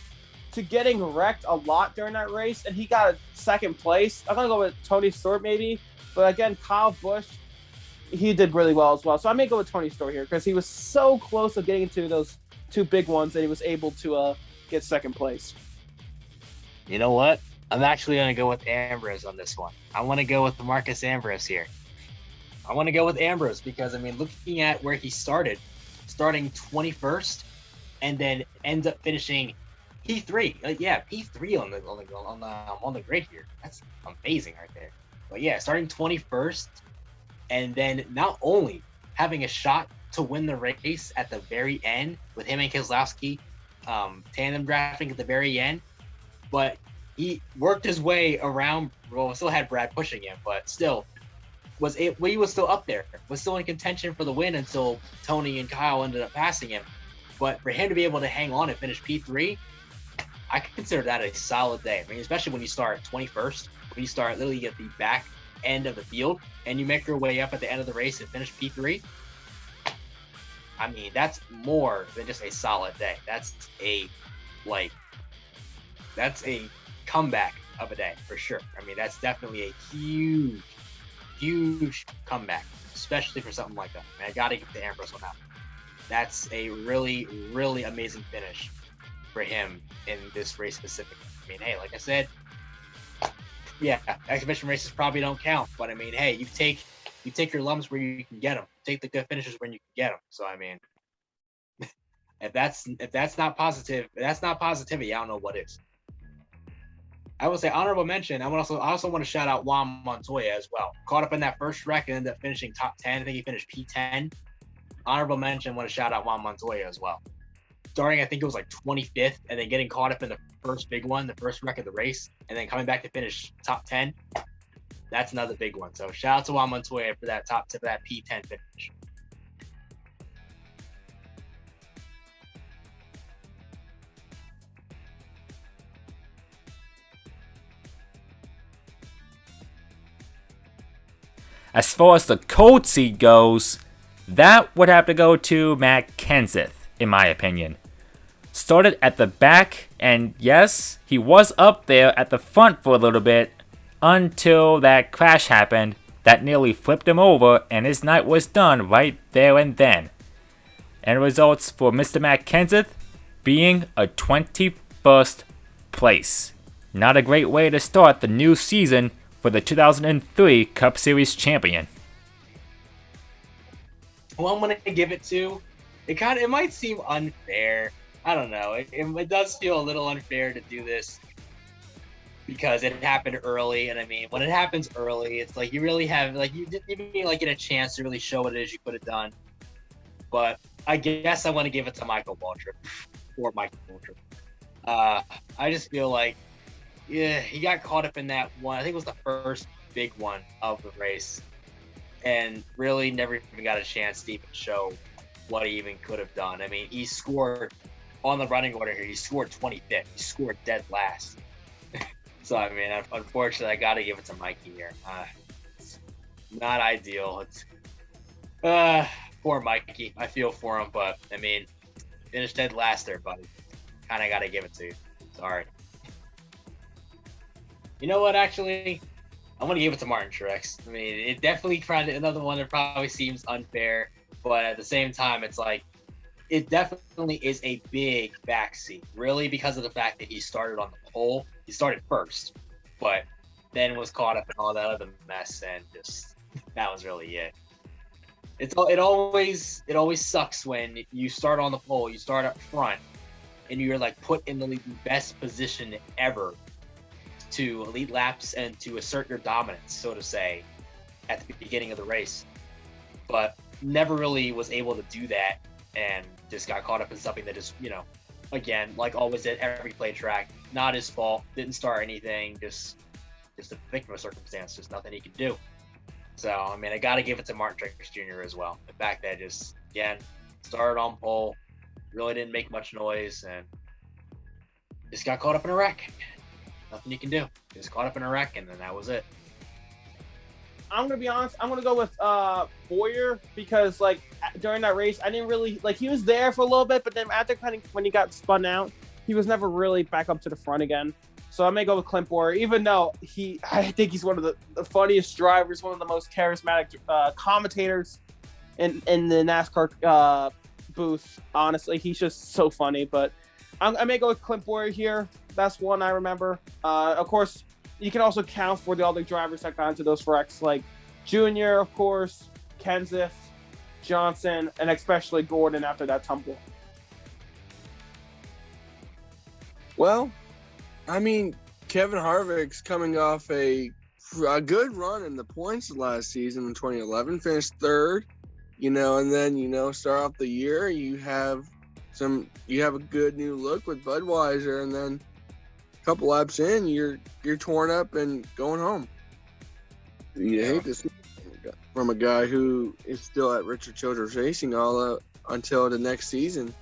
to getting wrecked a lot during that race, and he got a second place. I'm gonna go with Tony Stewart maybe, but again, Kyle Busch, he did really well as well. So I may go with Tony Stewart here, because he was so close to getting into those two big ones that he was able to get second place. You know what? I'm actually gonna go with Ambrose on this one. I want to go with Marcus Ambrose here. I want to go with Ambrose because, I mean, looking at where he started, starting 21st, and then ends up finishing P3. P3 on the grid here. That's amazing right there. But yeah, starting 21st, and then not only having a shot to win the race at the very end with him and Keselowski tandem drafting at the very end, but he worked his way around. Well, still had Brad pushing him, but still. He was still up there, was still in contention for the win until Tony and Kyle ended up passing him. But for him to be able to hang on and finish P3, I consider that a solid day. I mean, especially when you start 21st, when you start literally at the back end of the field and you make your way up at the end of the race and finish P3. I mean, that's more than just a solid day. That's a comeback of a day for sure. I mean, that's definitely a huge comeback, especially for something like that. I mean, I gotta give the Ambrose on that. That's a really, really amazing finish for him in this race specifically. I mean, hey, like I said, yeah, exhibition races probably don't count, but I mean, hey, you take your lumps where you can get them. Take the good finishes when you can get them. So I mean, if that's not positivity, I don't know what is. I would say honorable mention. I also want to shout out Juan Montoya as well. Caught up in that first wreck and ended up finishing top 10. I think he finished P10. Honorable mention. Want to shout out Juan Montoya as well. Starting, I think it was like 25th, and then getting caught up in the first big one, the first wreck of the race, and then coming back to finish top 10. That's another big one. So shout out to Juan Montoya for that top tip of that P10 finish. As far as the cold seat goes, that would have to go to Matt Kenseth, in my opinion. Started at the back, and yes, he was up there at the front for a little bit until that crash happened that nearly flipped him over, and his night was done right there and then. And results for Mr. Matt Kenseth being a 21st place. Not a great way to start the new season for the 2003 Cup Series champion. Well, I'm gonna give it to. It might seem unfair. I don't know. It does feel a little unfair to do this because it happened early, and I mean, when it happens early, it's like you really have you didn't even get a chance to really show what it is you could have done. But I guess I want to give it to Michael Waltrip or Michael Waltrip. I just feel like. Yeah, he got caught up in that one. I think it was the first big one of the race, and really never even got a chance to even show what he even could have done. I mean, he scored on the running order here. He scored 25th. He scored dead last. So I mean, unfortunately, I got to give it to Mikey here. It's not ideal. It's poor Mikey. I feel for him, but I mean, finished dead last there, buddy. Kind of got to give it to you. Sorry. You know what, actually? I'm going to give it to Martin Truex. I mean, it definitely another one that probably seems unfair, but at the same time, it's like, it definitely is a big backseat, really, because of the fact that he started on the pole. He started first, but then was caught up in all that other mess, and just, that was really it. It always sucks when you start on the pole, you start up front, and you're like put in the best position ever to lead laps and to assert your dominance, so to say, at the beginning of the race. But never really was able to do that, and just got caught up in something that is, again, like always at every play track, not his fault, didn't start anything, just a victim of circumstance, just nothing he could do. So, I mean, I got to give it to Martin Truex Jr. as well. The fact that just, again, started on pole, really didn't make much noise, and just got caught up in a wreck. Nothing you can do. just caught up in a wreck, and then that was it. I'm gonna be honest. I'm gonna go with Boyer because like during that race, I didn't really like. He was there for a little bit, but then after when he got spun out, he was never really back up to the front again. So I may go with Clint Boyer, even though I think he's one of the funniest drivers, one of the most charismatic commentators in the NASCAR booth. Honestly, he's just so funny. But I may go with Clint Boyer here. That's one I remember. Of course. You can also count for the other drivers that got into those wrecks, like Junior, of course, Kenseth, Johnson, and especially Gordon after that tumble. Well, I mean, Kevin Harvick's coming off a good run in the points last season in 2011, finished third, and then, start off the year, you have a good new look with Budweiser, and then couple laps in, you're torn up and going home. You hate this from a guy who is still at Richard Childress Racing until the next season.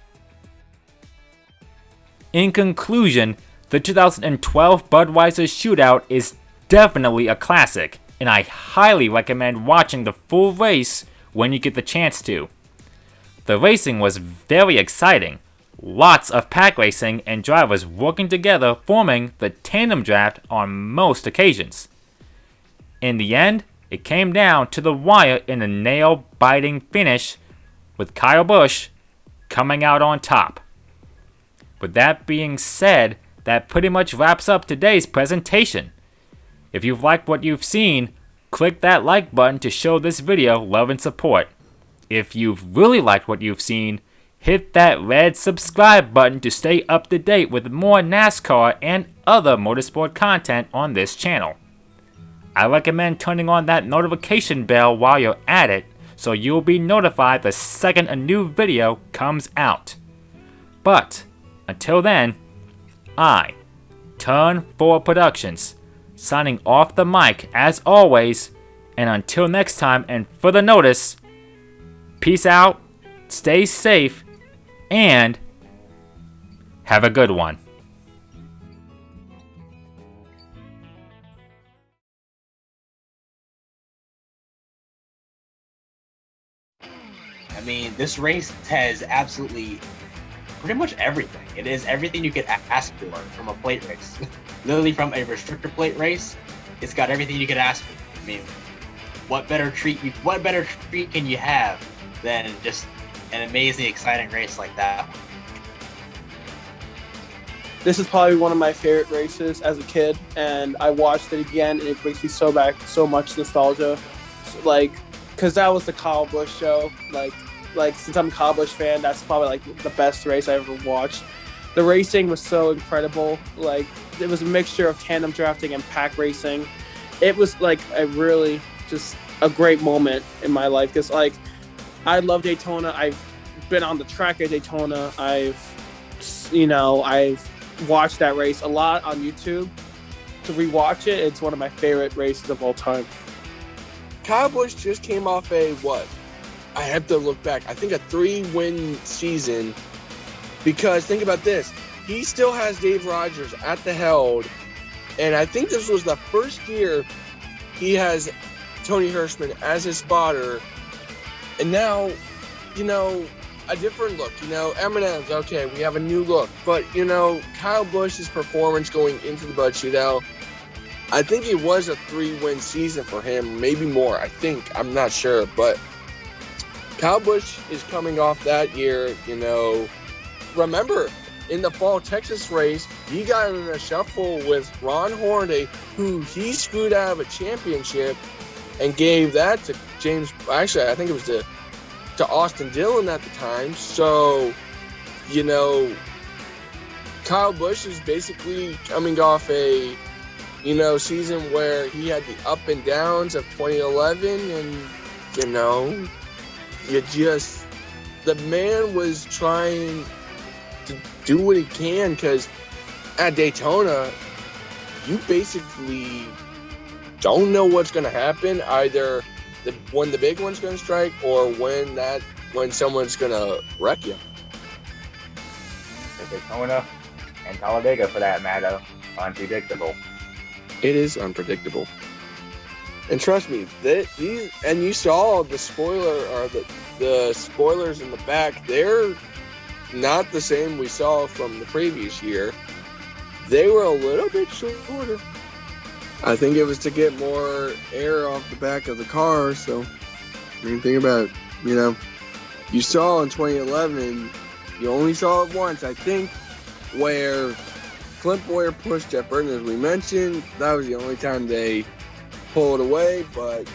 In conclusion, the 2012 Budweiser Shootout is definitely a classic, and I highly recommend watching the full race when you get the chance to. The racing was very exciting. Lots of pack racing and drivers working together forming the tandem draft on most occasions. In the end, it came down to the wire in a nail-biting finish with Kyle Busch coming out on top. With that being said, that pretty much wraps up today's presentation. If you've liked what you've seen, click that like button to show this video love and support. If you've really liked what you've seen, hit that red subscribe button to stay up to date with more NASCAR and other motorsport content on this channel. I recommend turning on that notification bell while you're at it so you'll be notified the second a new video comes out. But until then, I, Turn 4 Productions, signing off the mic as always, and until next time and further notice, peace out, stay safe, and have a good one. I mean, this race has absolutely pretty much everything. It is everything you could ask for from a plate race. Literally from a restrictor plate race, it's got everything you could ask for. I mean, what better treat can you have than just an amazing, exciting race like that one? This is probably one of my favorite races as a kid, and I watched it again, and it brings me so much nostalgia. Because that was the Kyle Busch show. Like since I'm a Kyle Busch fan, that's probably the best race I ever watched. The racing was so incredible. It was a mixture of tandem drafting and pack racing. It was a great moment in my life. Because I love Daytona. I've been on the track at Daytona. I've watched that race a lot on YouTube. To rewatch it, it's one of my favorite races of all time. Kyle Busch just came off I have to look back, I think a 3-win season, because think about this, he still has Dave Rogers at the helm, and I think this was the first year he has Tony Hirschman as his spotter, and now, a different look, M&M's, okay, we have a new look, but, Kyle Busch's performance going into the Bud Shootout, I think it was a 3-win season for him, maybe more, I'm not sure, but Kyle Busch is coming off that year, remember, in the fall Texas race, he got in a shuffle with Ron Hornaday, who he screwed out of a championship and gave that to I think it was to Austin Dillon at the time. So, Kyle Busch is basically coming off a, season where he had the up and downs of 2011 and, the man was trying to do what he can, because at Daytona, you basically don't know what's going to happen, either when the big one's going to strike or when someone's going to wreck you. Daytona and Talladega, for that matter, unpredictable. It is unpredictable. And trust me, you saw the spoiler or the spoilers in the back. They're not the same we saw from the previous year. They were a little bit shorter. I think it was to get more air off the back of the car. So, I mean, think about it. You saw in 2011, you only saw it once, I think, where Clint Boyer pushed Jeff Burton, as we mentioned. That was the only time they pulled away. But,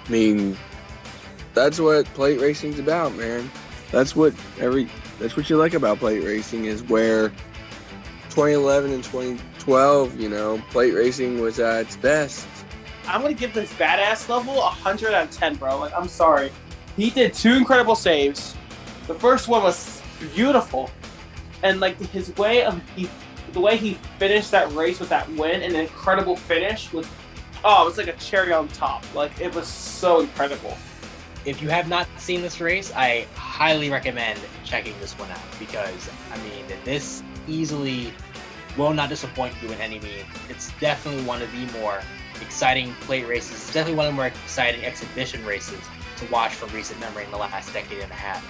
I mean, that's what plate racing's about, man. That's what you like about plate racing, is where 2011 and 2012, plate racing was at its best. I'm going to give this badass level 100 out of 10, bro. Like, I'm sorry. He did 2 incredible saves. The first one was beautiful. And, like, the way he finished that race with that win and an incredible finish was, it was like a cherry on top. Like, it was so incredible. If you have not seen this race, I highly recommend checking this one out because, this easily will not disappoint you in any means. It's definitely one of the more exciting plate races. It's definitely one of the more exciting exhibition races to watch from recent memory in the last decade and a half.